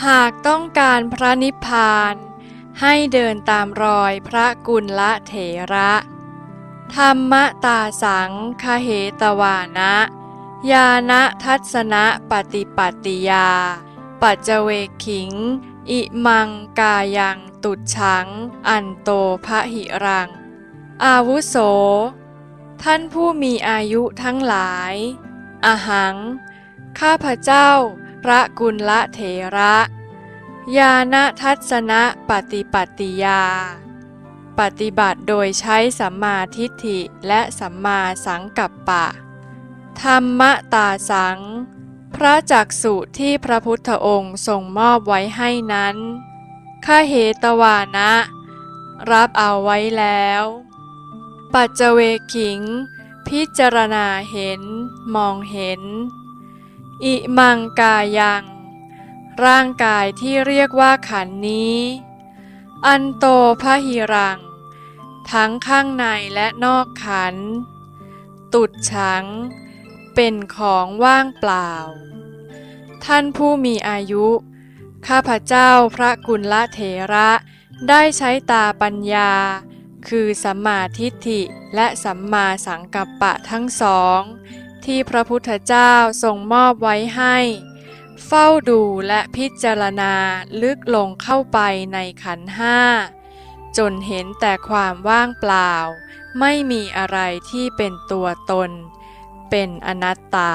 หากต้องการพระนิพพานให้เดินตามรอยพระกุลเถระธรรมตาสังคเหตวานะญาณทัศนะปฏิปัตติยาปัจเจเวขิงอิมังกายังตุจฉังอันโตพะหิรังอาวุโสท่านผู้มีอายุทั้งหลายอหังข้าพเจ้าพระกุลเถระญาณทัศนะปฏิปัตติยาปฏิบัติโดยใช้สัมมาทิฏฐิและสัมมาสังกัปปะธรรมตาสังพระจักษุที่พระพุทธองค์ทรงมอบไว้ให้นั้นข้าเหตวานะรับเอาไว้แล้วปัจเจเวขิงพิจารณาเห็นมองเห็นอิมังกายังร่างกายที่เรียกว่าขันธ์นี้อันโตพะหิรังทั้งข้างในและนอกขันธ์ตุจฉังเป็นของว่างเปล่าท่านผู้มีอายุข้าพเจ้าพระกุลเถระได้ใช้ตาปัญญาคือสัมมาทิฏฐิและสัมมาสังกัปปะทั้งสองที่พระพุทธเจ้าทรงมอบไว้ให้เฝ้าดูและพิจารณาลึกลงเข้าไปในขันธ์ห้าจนเห็นแต่ความว่างเปล่าไม่มีอะไรที่เป็นตัวตนเป็นอนัตตา